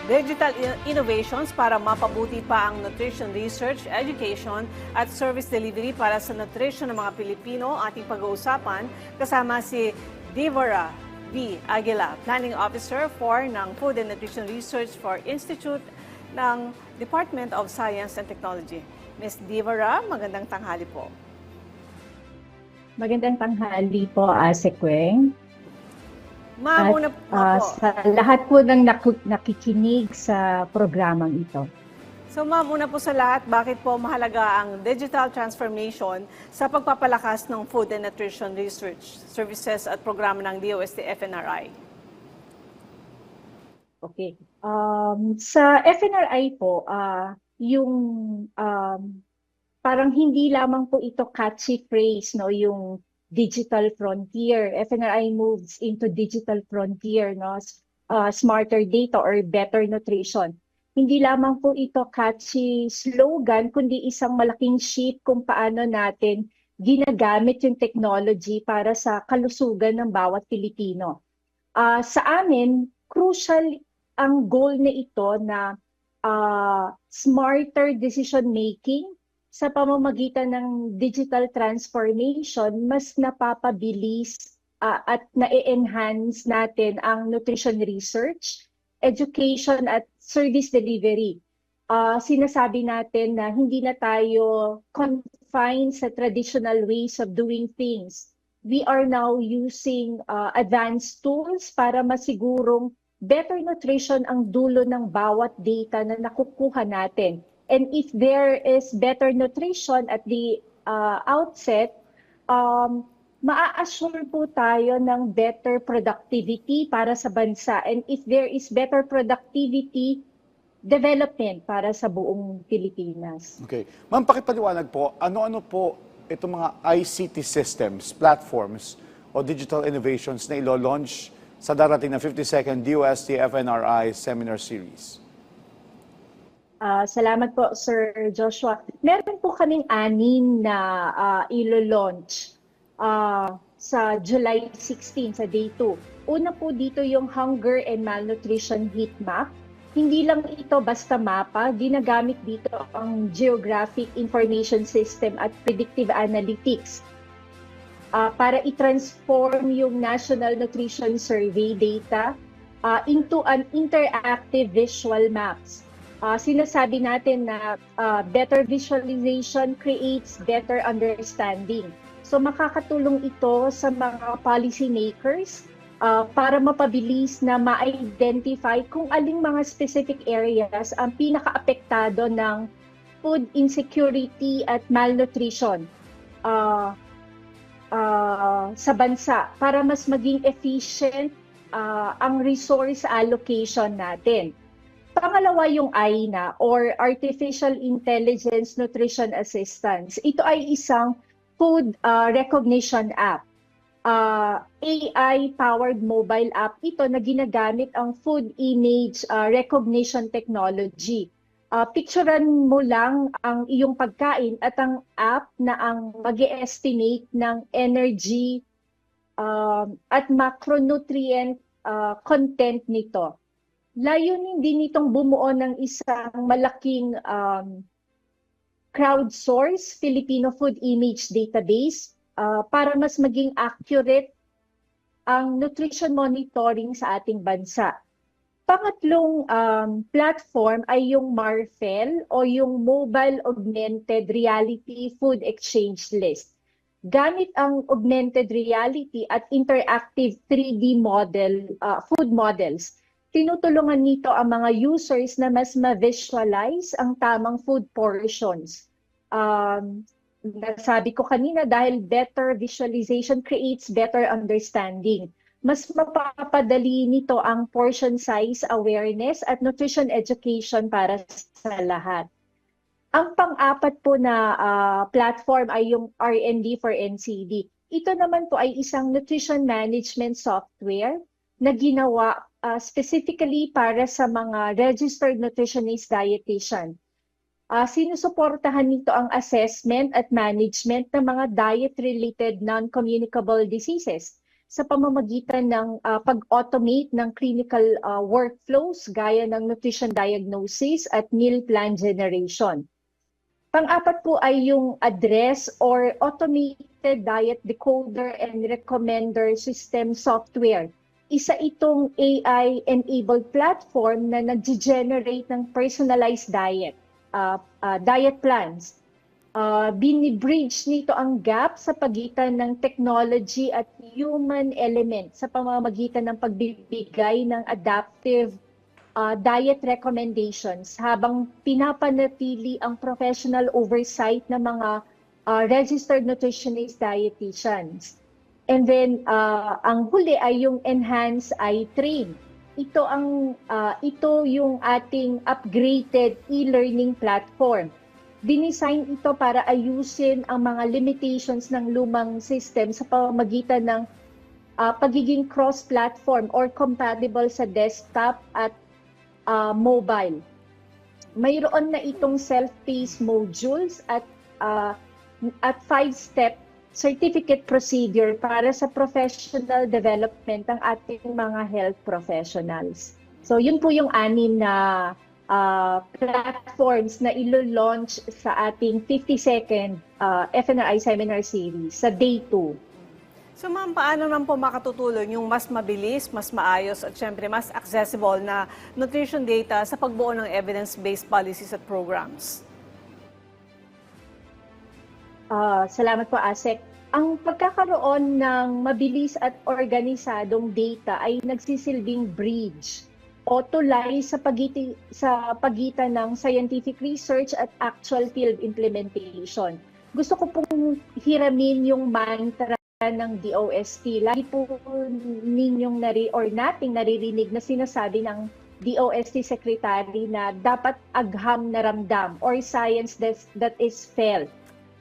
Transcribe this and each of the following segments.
digital innovations para mapabuti pa ang nutrition research, education at service delivery para sa nutrition ng mga Pilipino. Ating pag-uusapan kasama si Devora V. Aguila, Planning Officer ng Food and Nutrition Research for Institute ng Department of Science and Technology. Ms. Devora, magandang tanghali po. Magandang tanghali po, Sekweng. Ma'am, una po. Sa lahat po ng nakikinig sa programang ito. So ma'am, una po sa lahat, bakit po mahalaga ang digital transformation sa pagpapalakas ng food and nutrition research, services at programa ng DOST-FNRI? Okay. Sa FNRI po, parang hindi lamang po ito catchy phrase, no, yung digital frontier. FNRI moves into digital frontier, no, smarter data or better nutrition. Hindi lamang po ito catchy slogan, kundi isang malaking shift kung paano natin ginagamit yung technology para sa kalusugan ng bawat Pilipino. Sa amin, crucial ang goal na ito na smarter decision making sa pamamagitan ng digital transformation, mas napapabilis at na-enhance natin ang nutrition research, education at service delivery. Sinasabi natin na hindi na tayo confined sa traditional ways of doing things. We are now using advanced tools para masigurong better nutrition ang dulo ng bawat data na nakukuha natin. And if there is better nutrition at the outset, maa-assure po tayo ng better productivity para sa bansa. And if there is better productivity, development para sa buong Pilipinas. Okay. Ma'am, pakipaliwanag po, ano-ano po itong mga ICT systems, platforms, o digital innovations na ilo-launch sa darating na 52nd DOST-FNRI Seminar Series? Salamat po, Sir Joshua. Meron po kaming 6 na ilo-launch sa July 16, sa Day 2. Una po dito yung Hunger and Malnutrition Heat Map. Hindi lang ito basta mapa, ginagamit dito ang Geographic Information System at Predictive Analytics para i-transform yung National Nutrition Survey data into an interactive visual maps. Sinasabi natin na better visualization creates better understanding. So makakatulong ito sa mga policy makers para mapabilis na ma-identify kung aling mga specific areas ang pinaka-apektado ng food insecurity at malnutrition sa bansa para mas maging efficient ang resource allocation natin. Pangalawa yung AINA or Artificial Intelligence Nutrition Assistance. Ito ay isang food recognition app. AI-powered mobile app ito na ginagamit ang food image recognition technology. Picturean mo lang ang iyong pagkain at ang app na ang mag-estimate ng energy at macronutrient content nito. Layunin din itong bumuo ng isang malaking crowdsourced Filipino food image database para mas maging accurate ang nutrition monitoring sa ating bansa. Pangatlong platform ay yung MARFEL o yung Mobile Augmented Reality Food Exchange List. Gamit ang augmented reality at interactive 3D model, food models, tinutulungan nito ang mga users na mas ma-visualize ang tamang food portions. Nasabi ko kanina, dahil better visualization creates better understanding. Mas mapapadali nito ang portion size awareness at nutrition education para sa lahat. Ang pang-apat po na platform ay yung R&D for NCD. Ito naman po ay isang nutrition management software na ginawa specifically para sa mga registered nutritionist dietitian. Sinusuportahan nito ang assessment at management ng mga diet-related non-communicable diseases sa pamamagitan ng pag-automate ng clinical workflows gaya ng nutrition diagnosis at meal plan generation. Pang-apat po ay yung address or automated diet decoder and recommender system software. Isa itong AI-enabled platform na nag-generate ng personalized diet plans. Binibridge nito ang gap sa pagitan ng technology at human element sa pamamagitan ng pagbibigay ng adaptive diet recommendations habang pinapanatili ang professional oversight ng mga registered nutritionist dietitians. And then ang huli ay yung Enhance iTrain. Ito yung ating upgraded e-learning platform. Dinisign ito para ayusin ang mga limitations ng lumang system sa pamamagitan ng pagiging cross-platform or compatible sa desktop at mobile. Mayroon na itong self-paced modules at 5-step certificate procedure para sa professional development ng ating mga health professionals. So yun po yung 6 na platforms na ilo-launch sa ating 52nd FNRI Seminar Series sa Day 2. So ma'am, paano naman po makatutulong yung mas mabilis, mas maayos at syempre mas accessible na nutrition data sa pagbuo ng evidence-based policies at programs? Salamat po, Asek. Ang pagkakaroon ng mabilis at organisadong data ay nagsisilbing bridge o tulay sa pagitan ng scientific research at actual field implementation. Gusto ko pong hiramin yung mantra ng DOST. Lagi po ninyong nating naririnig na sinasabi ng DOST Secretary na dapat agham na ramdam or science that is felt.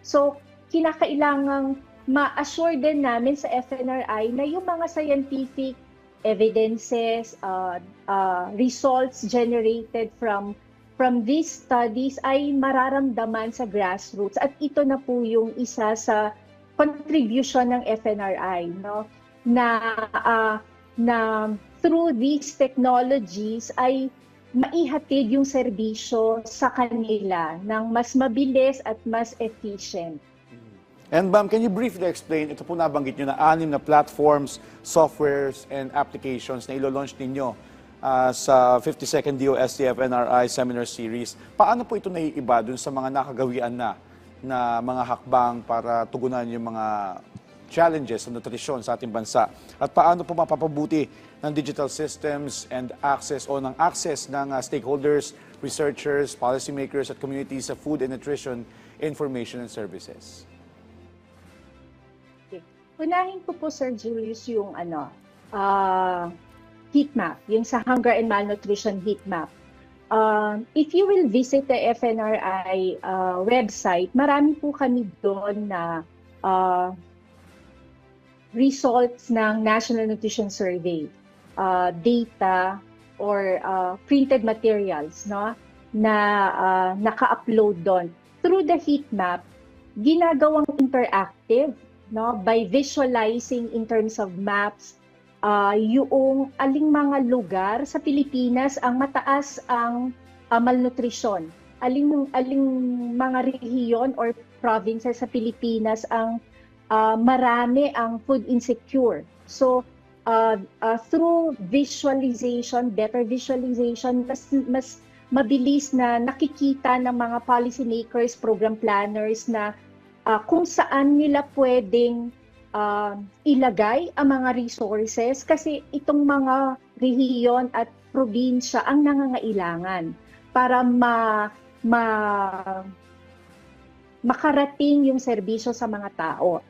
So, kinakailangang ma-assure din namin sa FNRI na yung mga scientific evidences, results generated from these studies ay mararamdaman sa grassroots. At ito na po yung isa sa contribution ng FNRI, no? Na through these technologies ay maihatid yung serbisyo sa kanila ng mas mabilis at mas efficient. And ma'am, can you briefly explain, ito po nabanggit nyo na 6 na platforms, softwares, and applications na ilo-launch ninyo sa 52nd DOST FNRI Seminar Series. Paano po ito naiiba dun sa mga nakagawian na mga hakbang para tugunan yung mga challenges sa nutrisyon sa ating bansa? At paano po mapapabuti ng digital systems and access ng stakeholders, researchers, policymakers at communities sa food and nutrition information and services? Unahin ko po, Sir Julius, yung heat map, yung sa hunger and malnutrition heat map. If you will visit the FNRI website, marami po kami doon na results ng National Nutrition Survey, data or printed materials, no, na naka-upload doon. Through the heat map, ginagawang interactive, no, by visualizing in terms of maps yung aling mga lugar sa Pilipinas ang mataas ang malnutrisyon, aling mga rehiyon or provinces sa Pilipinas ang marami ang food insecure. So through visualization, better visualization, mas mabilis na nakikita ng mga policymakers, program planners na kung saan nila pwedeng ilagay ang mga resources kasi itong mga rehiyon at probinsya ang nangangailangan para makarating yung serbisyo sa mga tao.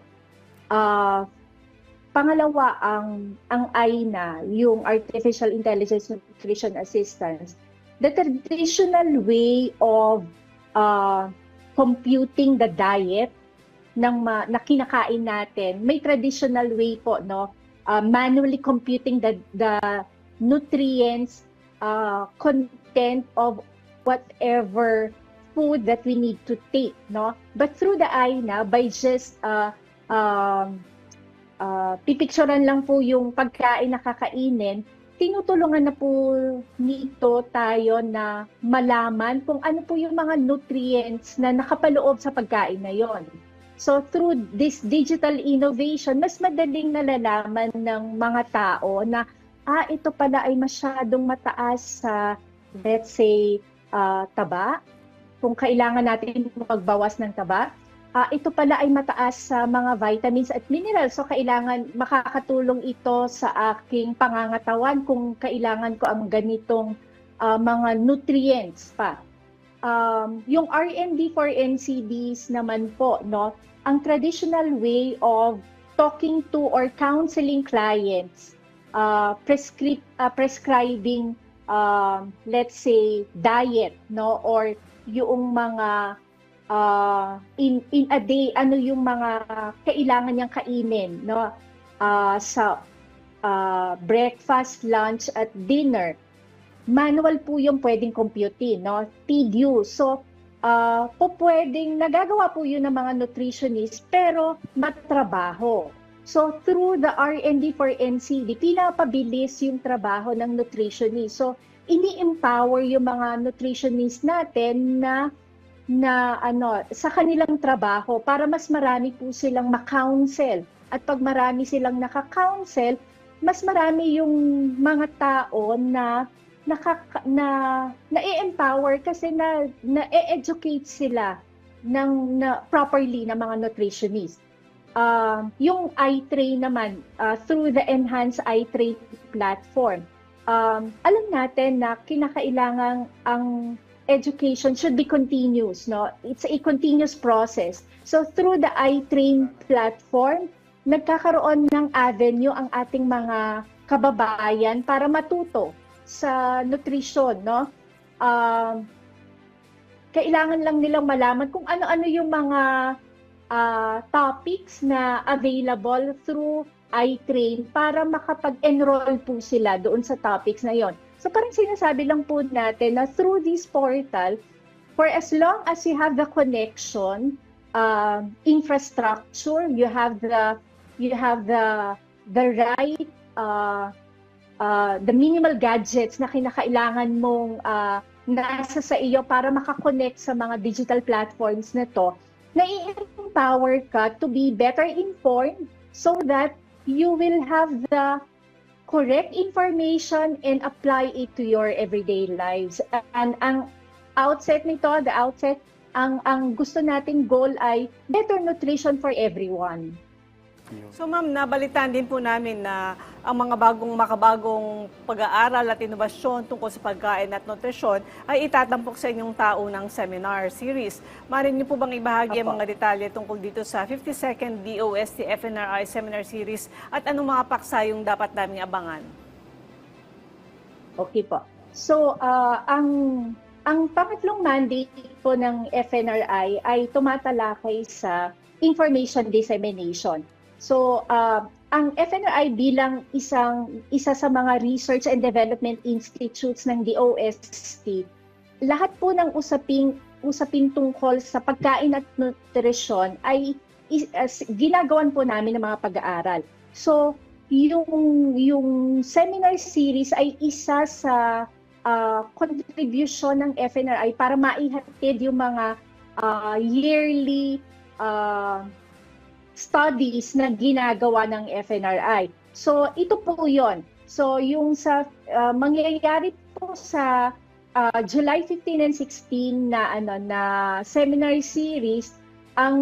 Pangalawa, ang AINA, yung Artificial Intelligence Nutrition Assistance. The traditional way of computing the diet na kinakain natin, may traditional way po, no? Manually computing the nutrients, content of whatever food that we need to take, no? But through the AINA, by just pipicturean lang po yung pagkain na kakainin, tinutulungan na po nito tayo na malaman kung ano po yung mga nutrients na nakapaloob sa pagkain na yon. So through this digital innovation, mas madaling nalalaman ng mga tao na ito pala ay masyadong mataas sa, let's say, taba. Kung kailangan natin magbawas ng taba, ito pala ay mataas sa mga vitamins at minerals. So kailangan makakatulong ito sa aking pangangatawan kung kailangan ko ang ganitong mga nutrients pa. Yung R&D for NCDs naman po, no, ang traditional way of talking to or counseling clients, prescribing, let's say, diet, no, or yung mga in a day, ano yung mga kailangan niyang kainin, no, sa breakfast, lunch, at dinner. Manual po yung pwedeng computein, no, tedious. So, pwedeng nagagawa po yun ng mga nutritionist, pero matrabaho. So, through the R&D for NCD, pinapabilis yung trabaho ng nutritionist. So, ini-empower yung mga nutritionist natin na sa kanilang trabaho para mas marami po silang ma-counsel. At pag marami silang naka-counsel, mas marami yung mga tao na na-empower kasi na-educate sila properly ng mga nutritionist. Yung iTrain naman, through the Enhanced iTrain platform, alam natin na kinakailangan ang education should be continuous, no? It's a continuous process. So through the iTrain platform, nagkakaroon ng avenue ang ating mga kababayan para matuto sa nutrition, no? Kailangan lang nilang malaman kung ano-ano yung mga topics na available through iTrain para makapag-enroll po sila doon sa topics na yon. So parang sinasabi lang po natin na through this portal, for as long as you have the connection, infrastructure, you have the right, the minimal gadgets na kinakailangan mong nasa sa iyo para makakonect sa mga digital platforms na to, na-empower ka to be better informed so that you will have the correct information and apply it to your everyday lives. And ang outset nito, ang gusto nating goal ay better nutrition for everyone. So ma'am, nabalitaan din po namin na ang mga makabagong pag-aaral at inobasyon tungkol sa pagkain at nutrisyon ay itatampok sa inyong taunang seminar series. Maaari niyo po bang ibahagi ang mga detalye tungkol dito sa 52nd DOST FNRI Seminar Series at anong mga paksa yung dapat naming abangan? Okay po. So, ang pangatlong mandate po ng FNRI ay tumatalakay sa information dissemination. So, ang FNRI bilang isa sa mga research and development institutes ng DOST, lahat po ng usapin tungkol sa pagkain at nutrisyon ay ginagawan po namin ng mga pag-aaral. So, yung seminar series ay isa sa contribution ng FNRI para maihatid yung mga yearly studies na ginagawa ng FNRI. So, ito po yon. So, yung sa mangyayari po sa July 15 and 16 na seminar series, ang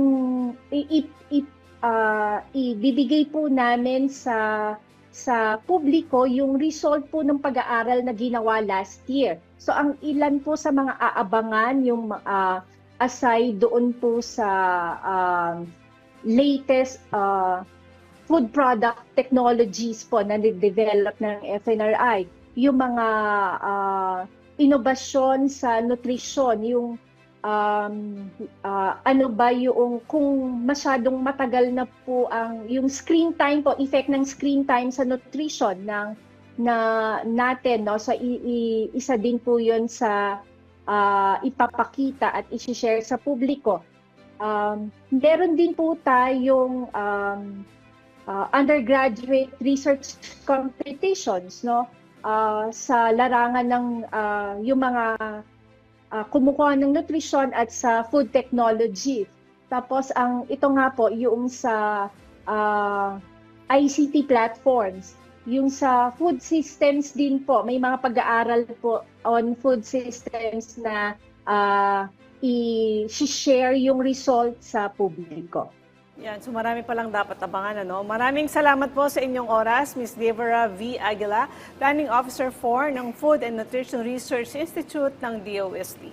ibibigay po namin sa publiko yung result po ng pag-aaral na ginawa last year. So, ang ilan po sa mga aabangan, yung aside doon po sa latest food product technologies po na develop ng FNRI, yung mga inobasyon sa nutrition, yung ano ba yung kung masyadong matagal na po yung screen time po, effect ng screen time sa nutrition natin, no? So isa din po yun sa ipapakita at i-share sa publiko. Meron din po tayong undergraduate research competitions, no? Sa larangan ng yung mga kumukuha ng nutrition at sa food technology. Tapos ito nga po yung sa ICT platforms. Yung sa food systems din po, may mga pag-aaral po on food systems na i-share yung results sa publiko. Yan, so marami palang dapat abangan. Maraming salamat po sa inyong oras, Ms. Devora V. Aguila, Planning Officer 4 ng Food and Nutrition Research Institute ng DOST.